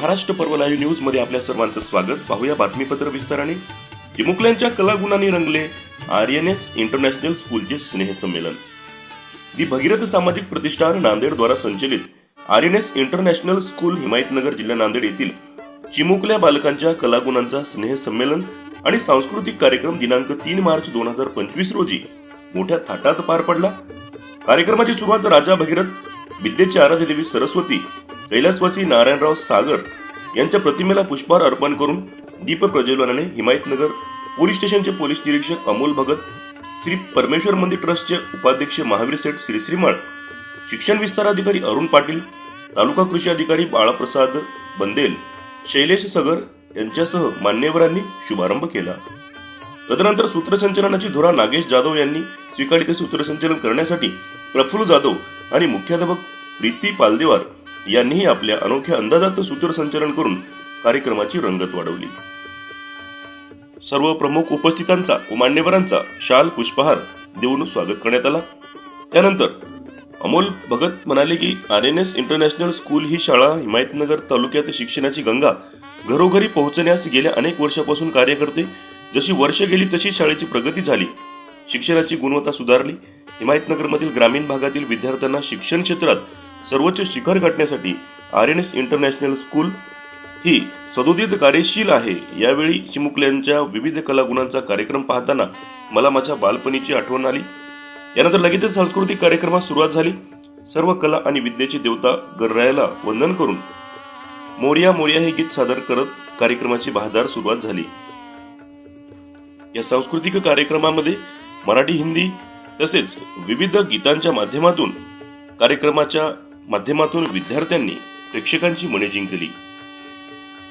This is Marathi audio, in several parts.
महाराष्ट्र पर्व लाईव्ह न्यूज मध्ये आपल्या सर्वांचं स्वागत. पाहूया बातमीपत्र विस्ताराने. चिमुकल्यांच्या कलागुणांनी रंगले आर्यनएस इंटरनॅशनल स्कूलचे स्नेहसंमेलन. दी भगीरथ सामाजिक प्रतिष्ठान नांदेड द्वारा संचलित आर्यनएस इंटरनॅशनल स्कूल हिमायतनगर जिल्हा नांदेड येथील चिमुकल्या बालकांच्या कलागुणांचा स्नेहसंमेलन आणि सांस्कृतिक कार्यक्रम दिनांक 3 मार्च 2025 रोजी मोठ्या थाटात पार पडला. कार्यक्रमाची सुरुवात राजा भगीरथ, विद्येची आराध्य देवी सरस्वती, कैलासवासी नारायणराव सागर यांच्या प्रतिमेला पुष्पहार अर्पण करून दीप प्रज्वलनाने हिमायतनगर पोलीस स्टेशनचे पोलीस निरीक्षक अमोल भगत, श्री परमेश्वर मंदिर ट्रस्टचे उपाध्यक्ष महावीर सेठ श्रीश्रीमाळ, शिक्षण विस्तार अधिकारी अरुण पाटील, तालुका कृषी अधिकारी बाळाप्रसाद बंदेल, शैलेश सगर यांच्यासह मान्यवरांनी शुभारंभ केला. तदनंतर सूत्रसंचलनाची धुरा नागेश जाधव यांनी स्वीकारली. ते सूत्रसंचलन करण्यासाठी प्रफुल्ल जाधव आणि मुख्याध्यापक प्रीती पालदेवार यांनीही आपल्या अनोख्या अंदाजात सूत्रसंचलन करून कार्यक्रमाची रंगत वाढवली. सर्व प्रमुख उपस्थितांचा व मान्यवरांचा शाल पुष्पहार देऊन स्वागत करण्यात आला. त्यानंतर अमोल भगत म्हणाले की आर्यनएस इंटरनॅशनल स्कूल ही शाळा हिमायतनगर तालुक्यात शिक्षणाची गंगा घरोघरी पोहोचण्यास गेल्या अनेक वर्षापासून कार्य करते. जशी वर्ष गेली तशी शाळेची प्रगती झाली, शिक्षणाची गुणवत्ता सुधारली. हिमायतनगरमधील ग्रामीण भागातील विद्यार्थ्यांना शिक्षण क्षेत्रात सर्वोच्च शिखर गाठण्यासाठी आर्यनएस इंटरनॅशनल स्कूल ही सदोदित कार्यशील आहे. यावेळी चिमुकल्यांच्या विविध कलागुणांचा कार्यक्रम पाहताना मला माझ्या बालपणीची आठवण आली. यानंतर लगेचच सांस्कृतिक कार्यक्रमास सुरुवात झाली. सर्व कला आणि विद्येची देवता गणरायाला वंदन करून मोरया मोरया हे गीत सादर करत कार्यक्रमाची बहारदार सुरुवात झाली. या सांस्कृतिक कार्यक्रमामध्ये मराठी, हिंदी तसेच विविध गीतांच्या माध्यमातून विद्यार्थ्यांनी प्रेक्षकांची मने जिंकली.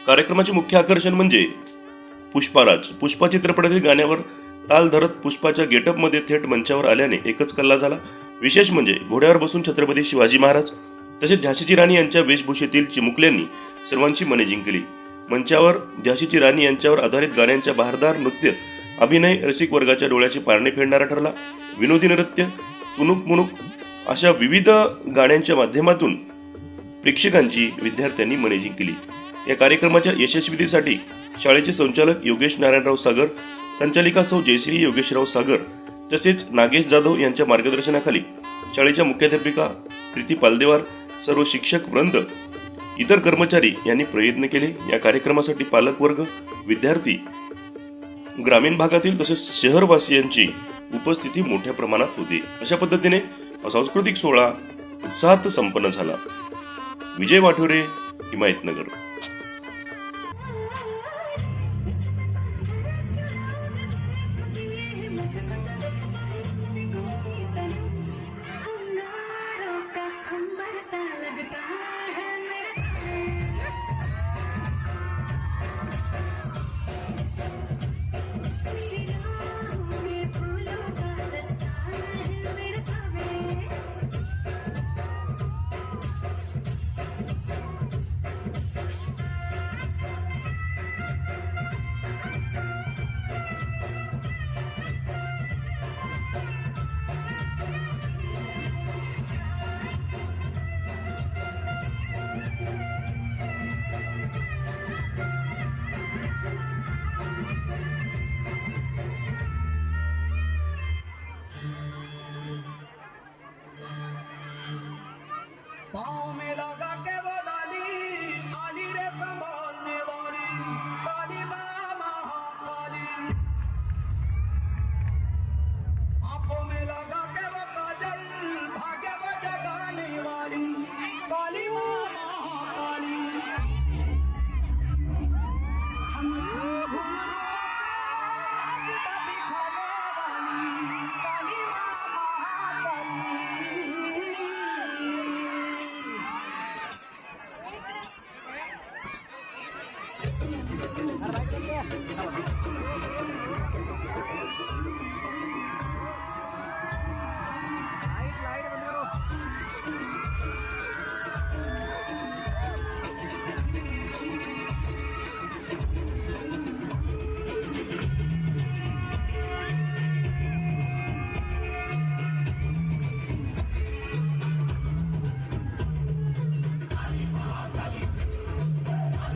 कार्यक्रमाचे मुख्य आकर्षण म्हणजे पुष्पाराज. पुष्पा चित्रपटातील गाण्यावर ताल धरत पुष्पाच्या गेटअपमध्ये थेट मंचावर आल्याने एकच कल्ला झाला. विशेष म्हणजे घोड्यावर बसून छत्रपती शिवाजी महाराज तसेच झाशीची राणी यांच्या वेशभूषेतील चिमुकल्यांनी सर्वांची मने जिंकली. मंचावर झाशीची राणी यांच्यावर आधारित गाण्यांच्या बहारदार नृत्य अभिनय रसिक वर्गाच्या डोळ्याचे पारणे फेडणारा ठरला. विनोदी नृत्य, तुनुक मुनुक अशा विविध गाण्यांच्या माध्यमातून प्रेक्षकांची विद्यार्थ्यांनी मने जिंकली. या कार्यक्रमाच्या यशस्वीतेसाठी शाळेचे संचालक योगेश नारायणराव सागर, संचालिका सौ जयश्री योगेशराव सागर तसेच नागेश जाधव यांच्या मार्गदर्शनाखाली शाळेच्या मुख्याध्यापिका प्रीती पालदेवार, सर्व शिक्षक वृंद, इतर कर्मचारी यांनी प्रयत्न केले. या कार्यक्रमासाठी पालकवर्ग, विद्यार्थी, ग्रामीण भागातील तसेच शहरवासियांची उपस्थिती मोठ्या प्रमाणात होती. अशा पद्धतीने सांस्कृतिक सोहळा उत्साहात संपन्न झाला. विजय वाठोरे, हिमायतनगर. पाँव में लगा के वो डाली आली रे संभालने वाली काली माँ महाकाली, आंखों में लगा के वो काजल भाग्य वो जगाने वाली काली माँ महाकाली, हम दिखाने वाली काली माँ महाकाली.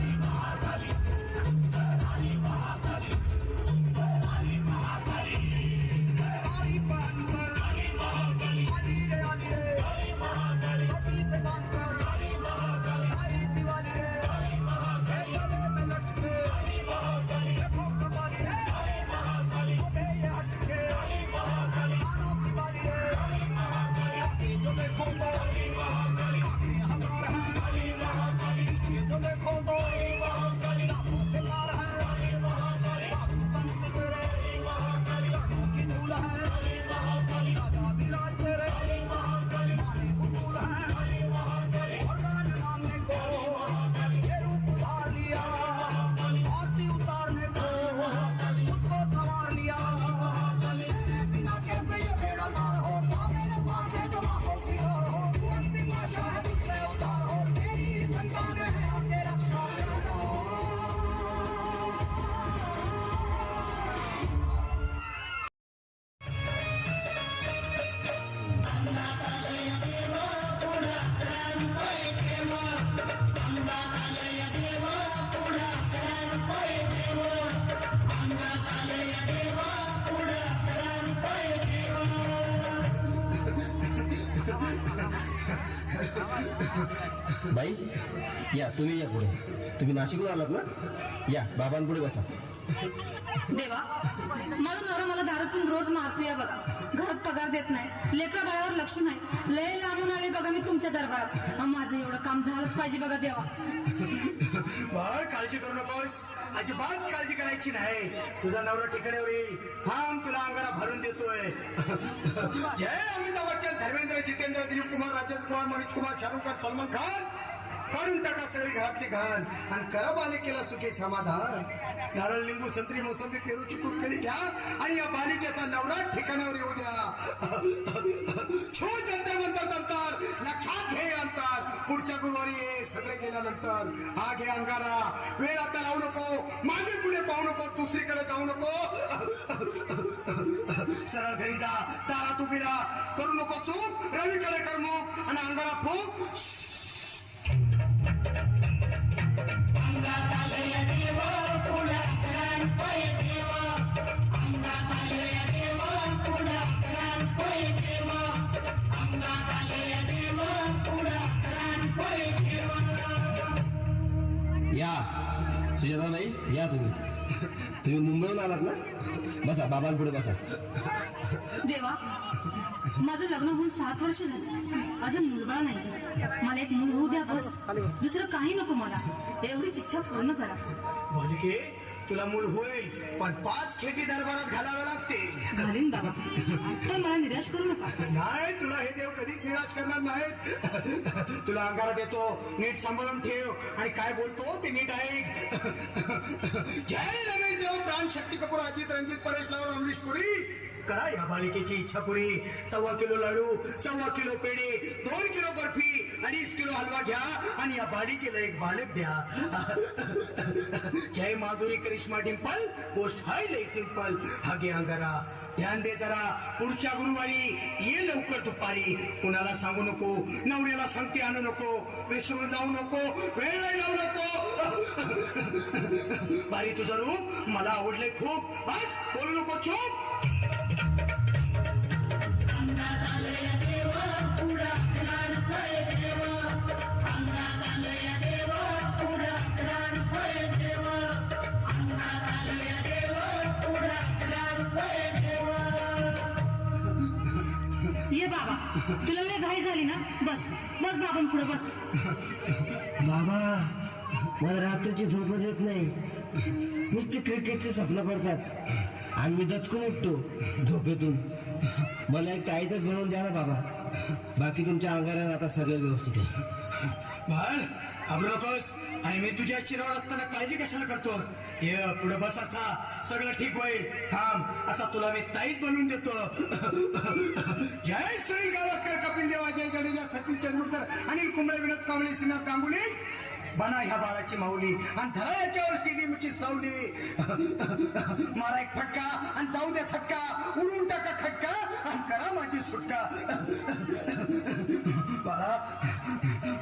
बाई या तुम्ही या पुढे. तुम्ही नाशिकला आलात ना? या बाबांपुढे बसा. देवा, माझा नवरा मला दारू पिऊन रोज मारतोय बघा. घरात पगार देत नाही, लेकरा बाळावर लक्ष नाही. लय लांबून आले बघा मी तुमच्या दरबारात. माझं एवढं काम झालंच पाहिजे बघा देवा. बाळ काळजी करू नकोस, अजिबात काळजी करायची नाही. तुझा नवरा ठिकाण्यावर येईल. थांब, तुला अंगारा भरून देतोय. जय अमिताभ बच्चन, धर्मेंद्र, जितेंद्र, दिलीप कुमार, राजेंद्र कुमार, मनोज कुमार, शाहरुख खान, सलमान खान. काढून टाका सगळी घरातली घाण आणि करा बालिकेला सुखी समाधान. नारळ, लिंबू, संत्री, मोसंबी, पेरू, चिकू, केळी घ्या आणि या बालिकेचा नवरा ठिकाणावर येऊ द्या. छो जंतर मंतर तंतर, लक्षात घे अंतर. पुढच्या गुरुवारी ये सगळे गेल्यानंतर. हा घे अंगारा, वेळ आता लावू नको, मागे पुढे पाहू नको, दुसरीकडे जाऊ नको. सरळ घरी जा, दारात उभी राहा, करू नको चूक, रवीकडे कर मुख आणि अंगारा फूक. या सुजाताबाई या तुम्ही मुंबईहून आलात ना? बसा बाबांपुढे बसा. देवा, माझं लग्न होऊन 7 वर्ष झाली, अजून मुलबाळ नाही. मला एक मूल होऊ द्या बस. दुसरं काही नको मला. एवढीच इच्छा पूर्ण करा. बालिके, तुला मूल होईल, पण 5 खेटी दरबारात घालावे लागतील. घालीन बाबा, पण मला निराश करू नका. नाही, तुला हे देव कधीच निराश करणार नाहीत. तुला अंगारा देतो, नीट सांभाळून ठेव आणि काय बोलतो ते नीट ऐक. जय रमेश देव, प्राण, शक्ती कपूर, अजित, रणजित, परेश लावर, अमरीश पुरी. करा या बालिकेची इच्छा पुरी. 1.25 किलो लाडू, 1.25 किलो पेढे, 2 किलो बर्फी, 2.5 किलो हलवा घ्या आणि या बालिकेला एक बालक द्या. जय माधुरी, करिश्मा, डिंपल, पोस्ट हाय लय सिंपल. हा घे अंगारा, ध्यान दे जरा. पुढच्या गुरुवारी ये लवकर दुपारी. कुणाला सांगू नको, नवऱ्याला संगती आणू नको, विसरून जाऊ नको, वेळ लावू नको. बारी, तुझं रूप मला आवडले खूप. बस बोलू नको, चूप. ये बाबा, तुला लय घाई झाली ना? बस बस बाबांपुढे बस. बाबा, मला रात्रीची झोपच येत नाही. नुसते क्रिकेटचे स्वप्न पडतात आणि मी दचकून उठतो झोपेतून. मला एक ताईतच बनवून द्या ना बाबा. बाकी तुमच्या अंगारात आता सगळं व्यवस्थित आहे. बाळ, घाबरू नकोस आणि मी तुझ्या शिरावर असताना काळजी कशाला करतोस? ये पुढे बस, असा सगळं ठीक होईल. थांब, आता तुला मी ताईत बनवून देतो. जय सुनील गावस्कर, कपिल देव, अजय जडेजा, सतीश तेंडुलकर, अनिल कुंबळे, विनोद कांबळे, श्रीनाथ गांगुली. बना ह्या बाळाची माऊली आणि धरा याच्यावर स्टेडियमची सावली. मारा एक फटका आणि जाऊ द्या सटका, उडून टाका खटका आणि करा माझी सुटका. बाळा,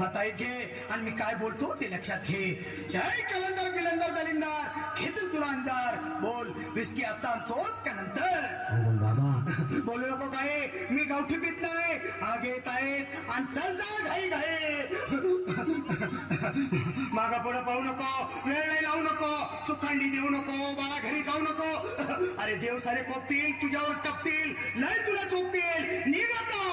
आता घे आणि मी काय बोलतो ते लक्षात घे. जय कलंदर, बिलंदर, दलिंदार, घेतील तुला अंधार. बोल, विस्की आता आणतोस का नंतर? पण बाबा, बोलू नको काय, मी गावठी पीत नाही. आगे येत आहेत आणि चल जा घाई घाई. मागा पुढे पाहू नको, वेळ नाही लावू नको, चुकांडी देऊ नको, बाळा घरी जाऊ नको. अरे देव सारे कोपतील, तुझ्यावर टपतील, लय तुला चोपतील. निघ आता.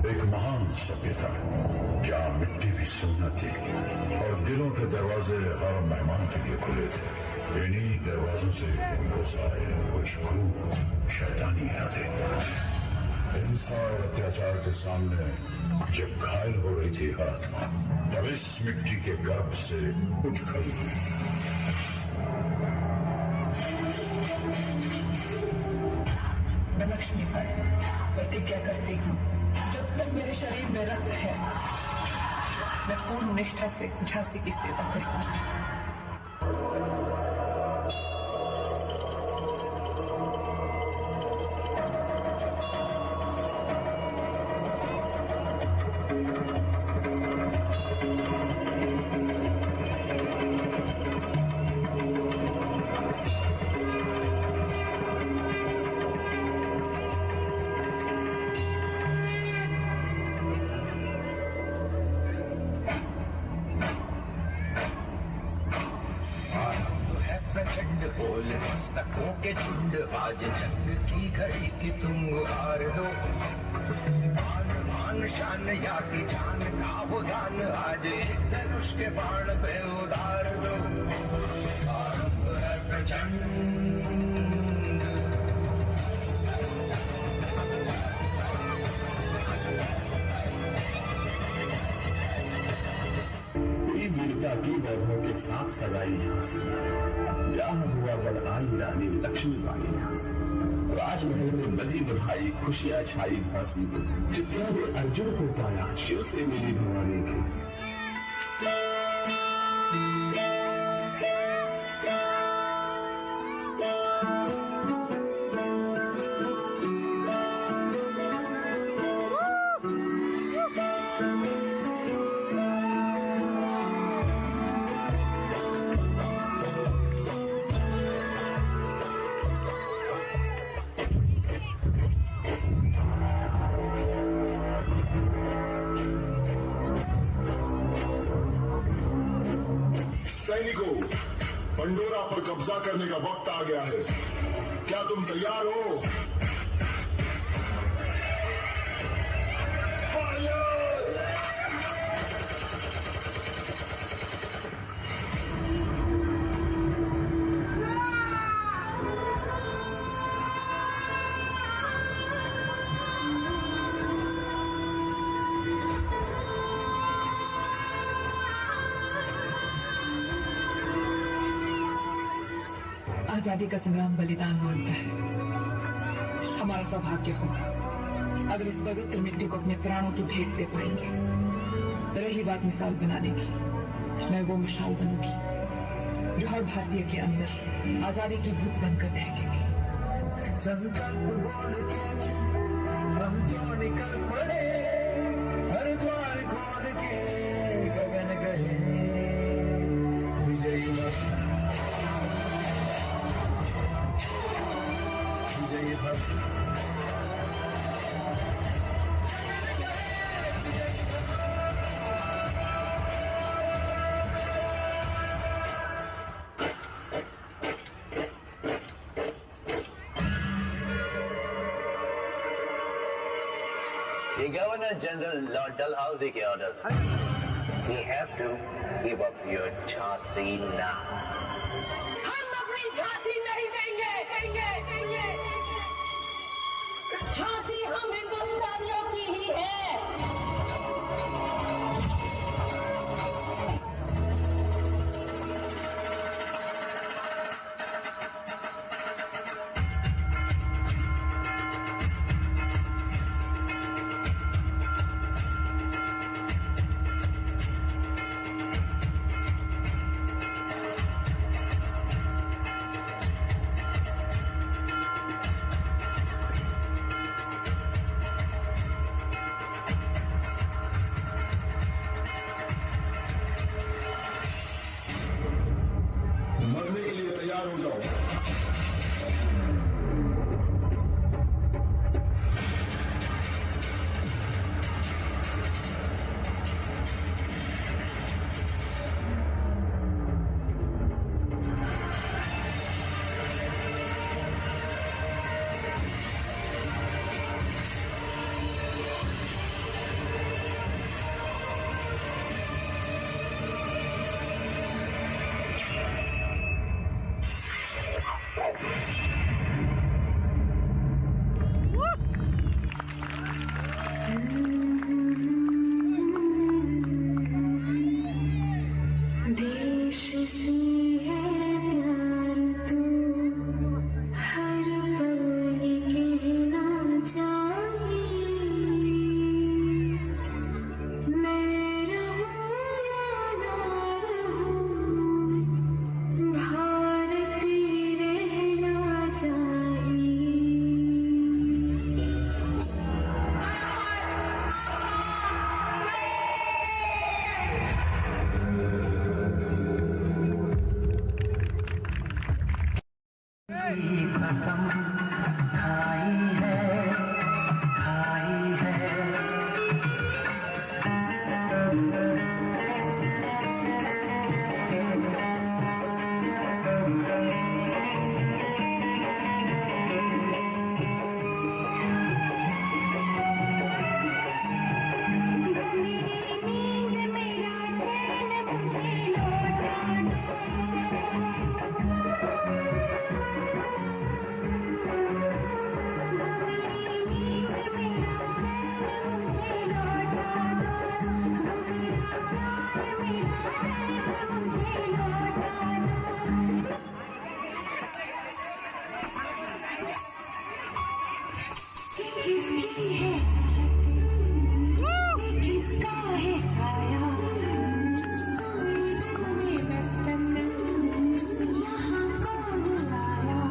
एक महान सभ्यता जहाँ मिट्टी भी सुनना थी और दिलों के दरवाजे हर मेहमान के लिए खुले थे। इन्हीं दरवाजों से घुस आए कुछ खूब शैतानी इरादे। हिंसा और अत्याचार के सामने जब घायल हो रही थी हर आत्मा, तब इस मिट्टी के गर्भ से उठ खड़ी हुई। मैं लक्ष्मी पर प्रतिज्ञा करती हूँ, जब तक मेरे शरीर में रक्त है मैं पूर्ण निष्ठा से झांसी की सेवा करूंगी। प्रचंड बोल मस्तकों के झुंड आज जंग की घड़ी की तुम गुहार दो मान मान शान या की जान का वो दान आज एक धनुष के बाण पे उतार दो आरंभ है प्रचंड वीरता की वैभव के साथ सगाई झांसी ब्याह हुआ बड़ आई रानी लक्ष्मीबाई झांसी राजमहल में बजी बधाई खुशियां छाई झांसी चित्रा ने अर्जुन को पाया शिव से मिली भवानी की सैनिकों, पंडोरा पर कब्जा करने का वक्त आ गया है। क्या तुम तैयार हो? आजादी का संग्राम बलिदान मांगता है। हमारा सौभाग्य होगा अगर इस पवित्र मिट्टी को अपने प्राणों की भेंट दे पाएंगे। रही बात मिसाल बनाने की, मैं वो मिसाल बनूंगी जो हर भारतीय के अंदर आजादी की भूख बनकर दहकेगी। संकल्प बोल के हम जो निकल पड़े हर द्वार खोल के गगन गए विजयी भक्त विजयी भक्त The Governor General Lord Dalhousie K orders हैं। We have to give up your Jhansi now. हम अपनी झांसी नहीं देंगे। झांसी हम हिंदुस्तानियों की ही है। मरने के लिए तैयार हो जाओ। देश से है प्यार तू हर पल ये कहना चाहिए मैं रहूं कसम खाई है खाई है। किसकी है किसका है साया में दस्तक यहाँ कौन आया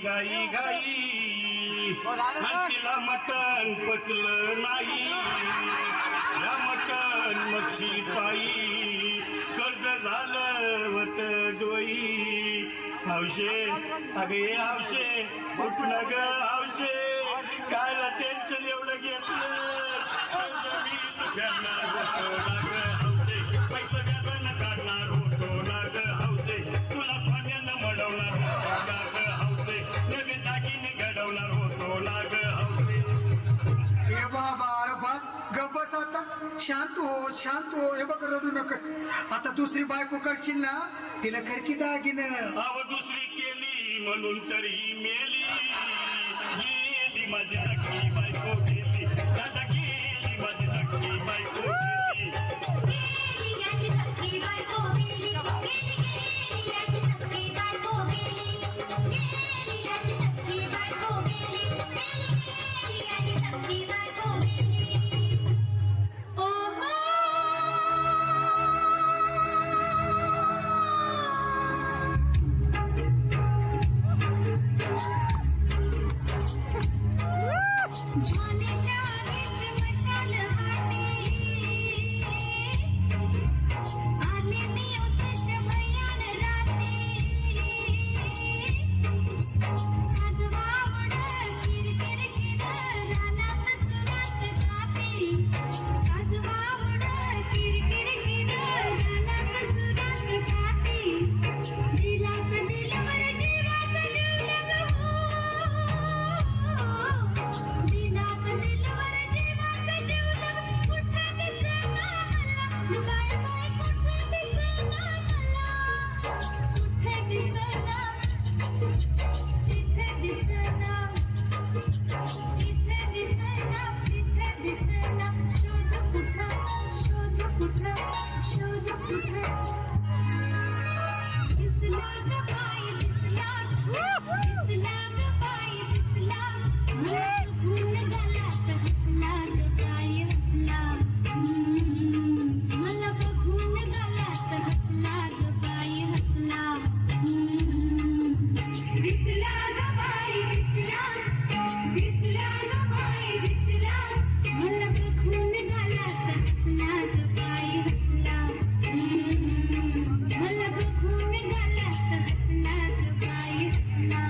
गाई गाई आणि तिला मटण पचलं नाही या मटण मच्छी पायी कर्ज झालं होत डोई हौशे अगे हौशे उठण ग हौशे कायला टेन्शन एवढं घेतलं जमीन फेडणार होतो ना ग हौशे पैसा व्याजानं काढणार होतो ना ग हौशे तुला सोन्यानं मडवणार होतो ना ग हौशे नवीन दागिने घडवणार होतो ना ग हौशे. ए बाबा अरे बस गप बस आता शांत हो हे बघ रडू नकस आता दुसरी बायको करशील ना तिला कर की दागिनं अव दुसरी केली म्हणून तरी मेली गेली माझी सखी बायको गेली दादा गेली माझी सखी बायको गेली तिथे दिसेना शोध कुठं दिसला ग बाई दिसला मला बघून गलात हसला ग बाई हसला मला बघून गलात हसला ग बाई हसला दिसला ग बाई दिसला ग बाई दिसला मला बघून गलात हसला ग बाई हसला मला बघून गलात हसला ग बाई हसला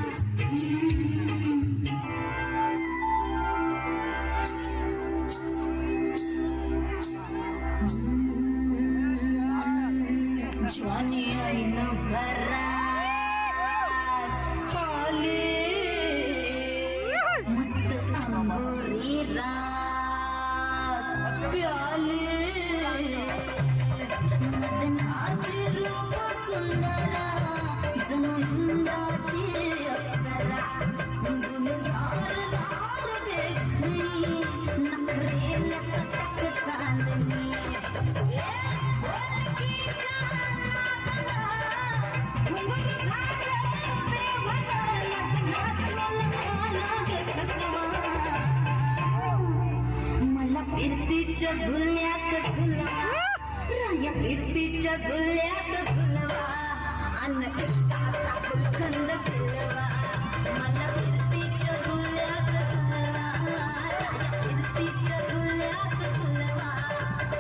ज्वानी ऐन भरात आले मस्त अंगोरी रात प्याले मदनाची रूप सुंदरा जणू इंद्राची अप्सरा गुलजार नार देखणी नखरेला चटक चांदणी मला फिरतीच्या झुल्यात झुलवा राया फिरतीच्या झुल्यात झुलवा अन्न इष्टाचा फुलखंड फिरवा मला फिरतीच्या झुल्यात झुलवा राया फिरतीच्या झुल्यात झुलवा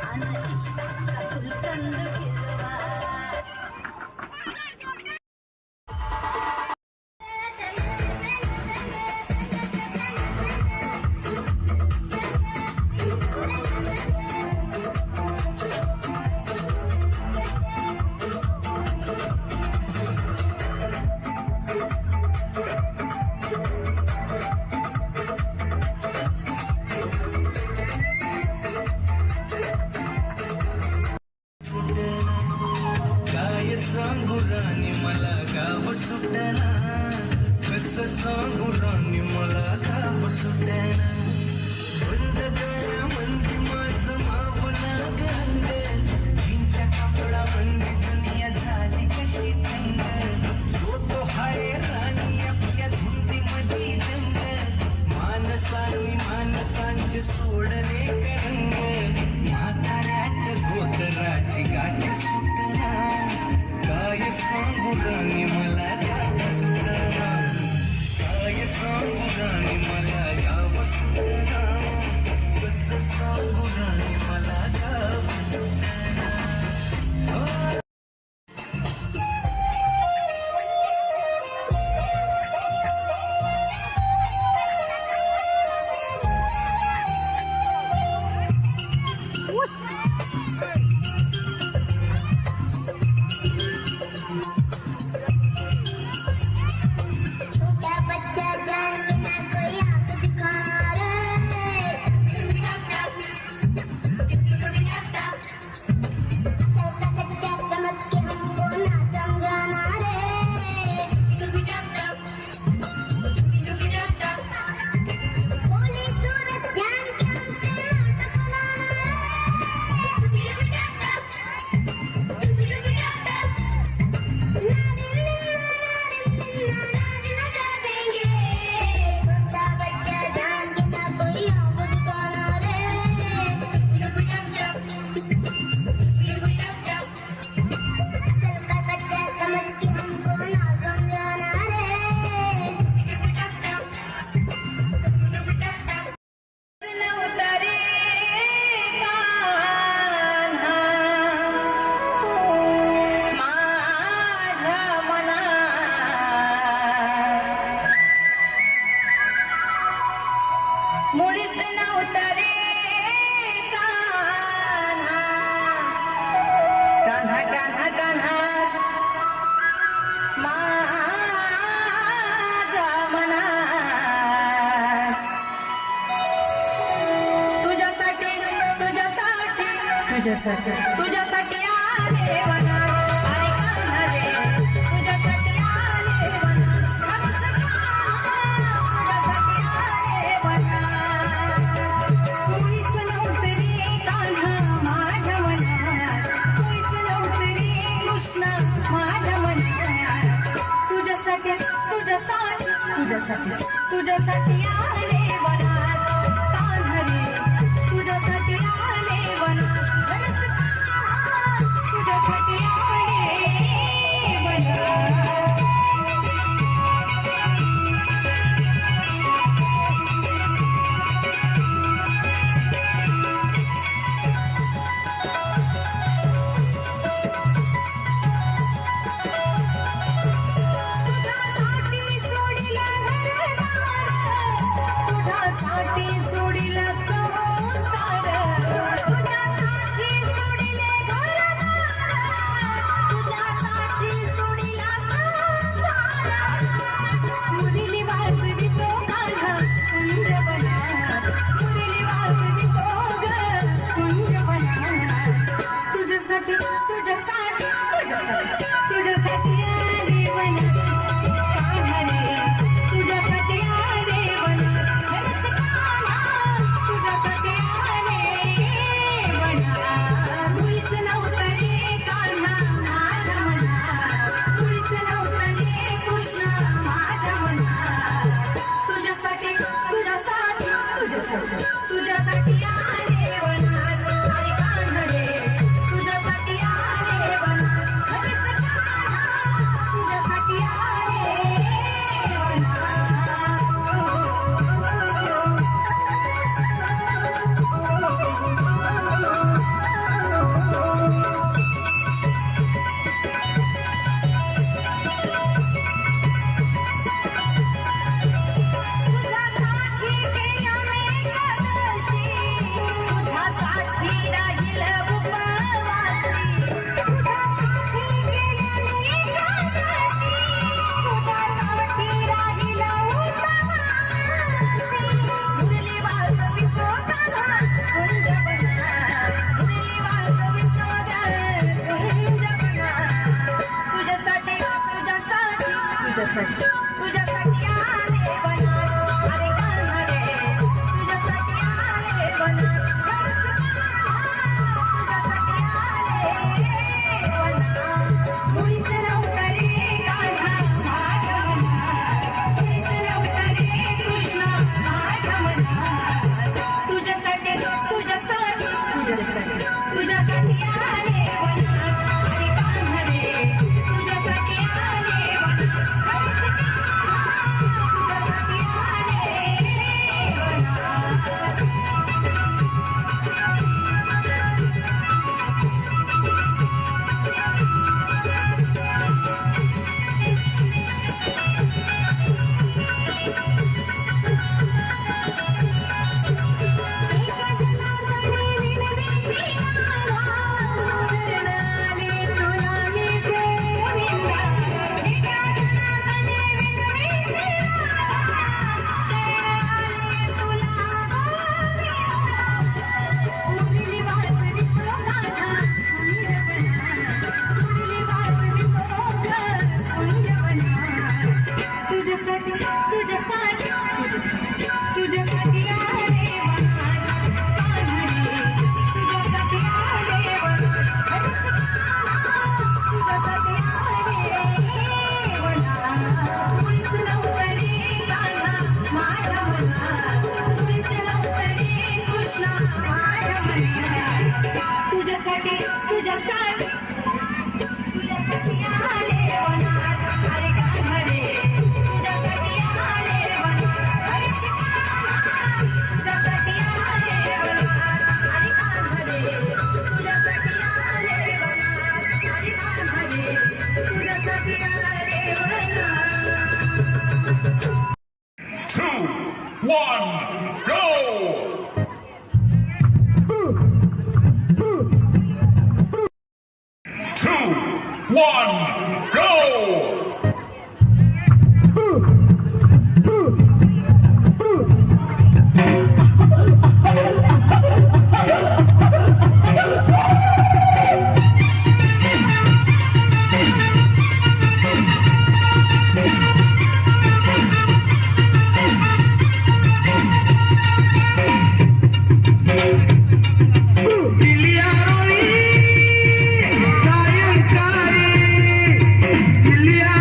अन्न इष्टाचा फुलखंड फिरवा काय सांगू राणी मला गाव सुटना कसं सांगू राणी मला गाव सुटना बंद गळ्या मंदी माझं मावला गंग तीनच्या कपडा बंदी दुनिया झाली कशी थंड जो तो हाय राणी आपल्या धुंदी मध्ये दंग मानसांनी मानसांचे सोडले करंग म्हाताऱ्याच्या धोतराची गाठी सुटना काय सांगू राणी मला गाव सुटना काय सांगू राणी मला गाव सुटना कसं सांगू राणी मला गाव सुटना छोटा बच्चा जान के ना कोई आंख दिखाना छोटा बच्चा समझ के हमको ना समझाना भोली सूरत जान के हमसे मुळीच नव्हता रे कान्हा कान्हा कान्हा कान्हा माझ्या मनात तुझ्यासाठी तुझ्यासाठी तुझ्यासाठी तुझ्यासाठी आले वनात अरे कान्हा रे तुझ्यासाठी आले वनात तुझ्यासाठी आले वनात कान्हा रे तुझ्यासाठी आले वनात घरच कान्हा तुझ्यासाठी आले वनात तुझ्यासाठी सोडिला संसार तुझ्यासाठी सोडिले घरदार तुझ्यासाठी सोडिला संसार मुरली वाजवी तो कान्हा कुंजवनात मुरली वाजवी तो ग कुंजवनात तुझ्यासाठी तुझ्यासाठी तुझ्यासाठी तुझ्यासाठी आले वनात कान्हा रे तुझ्यासाठी आले वनात घरच कान्हा तुझ्यासाठी आले वनात मुळीच नव्हतं रे कान्हा माझ्या मनात मुळीच नव्हतं रे कृष्ण माझ्या मनात तुझ्यासाठी तुझ्यासाठी तुझ्यासाठी तुझ्यासाठी आले वनात अरे कान्हा रे तुझ्यासाठी आले वनात घरच कान्हा तुझ्यासाठी आले तुझ्यासाठी केला मी एकादशी तुझ्यासाठी राहील उपवासी तुझ्यासाठी केला मी एकादशी तुझ्यासाठी राहील उपवासी मुरली वाजवी तो कान्हा कुंजवनात मुरली वाजवी तो ग कुंजवनात तुझ्यासाठी तुझ्यासाठी तुझ्यासाठी तुझ्यासाठी आले वनात अरे कान्हा रे तुझ्यासाठी आले वनात घरच कान्हा तुझ्यासाठी आले वनात मुळीच नव्हतं रे कान्हा माझ्या मनात मुळीच नव्हतं रे कृष्ण माझ्या मनात तुझ्यासाठी तुझ्यासाठी तुझ्यासाठी तुझ्यासाठी आले वनात अरे कान्हा रे तुझ्यासाठी आले वनात घरच कान्हा तुझ्यासाठी आले वनात शरणाले तुला मी गोविंदा एका जनार्दने विनविते शरणाले तुला गोविंदा मुरली वाजवी तो कान्हा कुंजवनात मुरली वाजवी तो ग कुंजवनात तुझ्यासाठी तुझ्यासाठी तुझ्यासाठी तुझ्यासाठी आले वनात कान्हा रे तुझ्यासाठी आले वनात घरच कान्हा तुझ्यासाठी आले वनात मुळीच नव्हतं रे कान्हा माझ्या मनात मुळीच नव्हतं रे कृष्ण माझ्या मनात तुझ्यासाठी तुझ्यासाठी तुझ्यासाठी आले वनात अरे कान्हा रे तुझ्यासाठी आले वनात घरच कान्हा तुझ्यासाठी आले वनात अरे कान्हा रे तुझ्यासाठी आले वनात अरे कान्हा रे तुझ्यासाठी आले वनात 2, 1, go! Two, one, go! दिलिया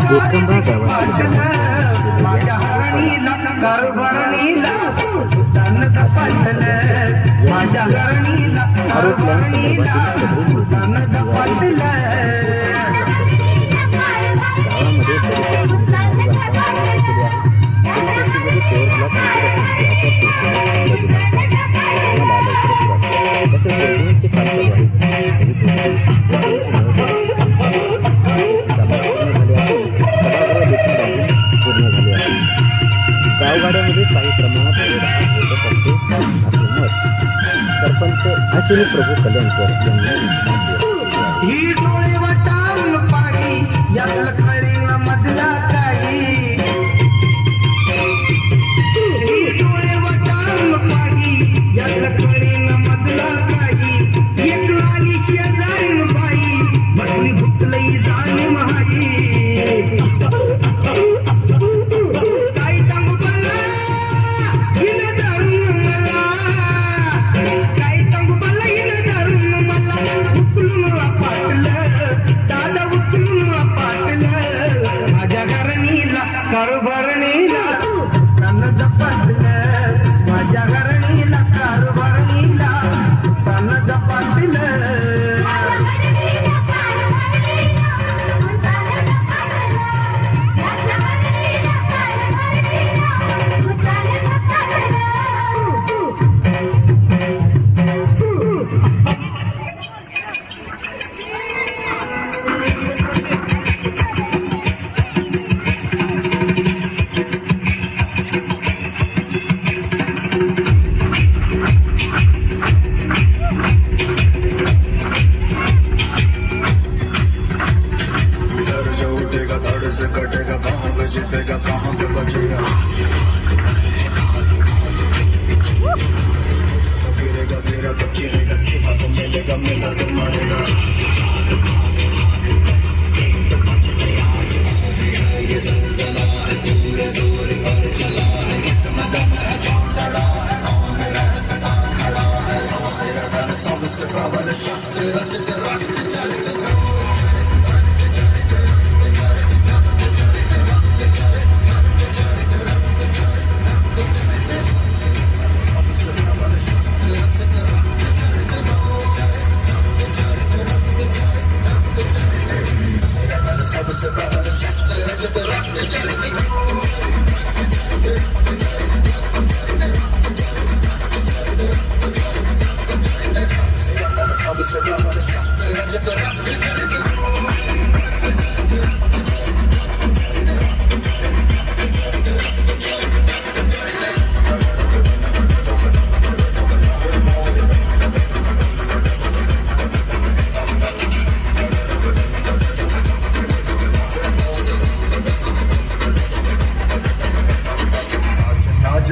एकंबा गावातील ग्रामस्थांनी आरोग्यांसंदर्भातील सदरील गावामध्ये तसेच काम चालू पूर्ण झाले आहे. गावगाड्यामध्ये काही प्रमाणात होतच असते असे मत सरपंच अश्विनी प्रभू कल्याणकर यांनी ही डोळे वाटावून पाणी यातलं करीन मधला काही ही डोळे वाटावून पाणी यातलं करीन मधला काही एक आली शेजारीन बाई बसली भुकलई जाणी महाई काही सांगू मला हिनं धरून मला काही सांगू मला हिनं धरून मला उचलून पाटलं दादा उचलून पाटलं माझ्या घरणीला कारभारणीला त्यानं जपाटलं माझ्या घरणीला कारभारणीला त्यानं जपाटलं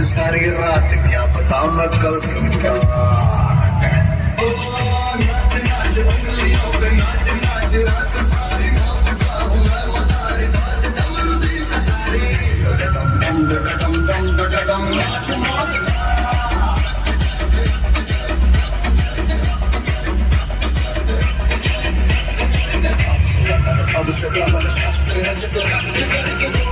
सारी रात क्या बता मैं कल नाच नाच उंगलियों पे नाच नाच रात सारी नाच गाऊं मैं मदारी नाच डमरू सी कटारी डडम डम डडम डम डडम नाच नाच सबसे प्रबल शास्त्र रचक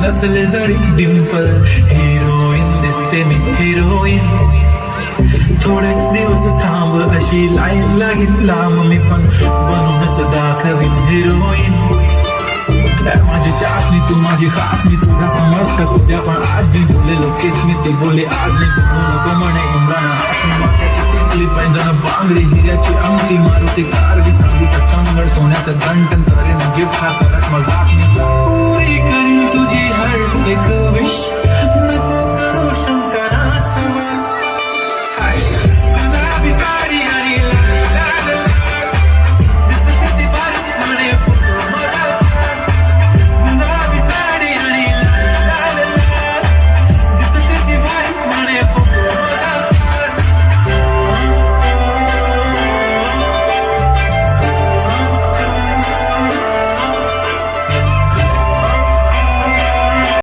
नसले जरी डिंपल, हिरोईन दिसते मी हिरोईन. थोडे दिवस थांब अशी लाईन लागेल लांब, मी पण बनूनच दाखवीन हिरोईन. माझी चाचणी तू माझी खास, मी तुझा समजता उद्या पण आज मी बोललेलो केस मी ते बोले आज नाही बोलू नको म्हणे इम्रान. टिकली पैंजण बांगडी हिऱ्याची अंगठी, मारुती कारवी चांदीचा कंगड सोन्याचं गंटन, करेन गिफ्ट हा करत मजाक मी पुरी करीन तुझी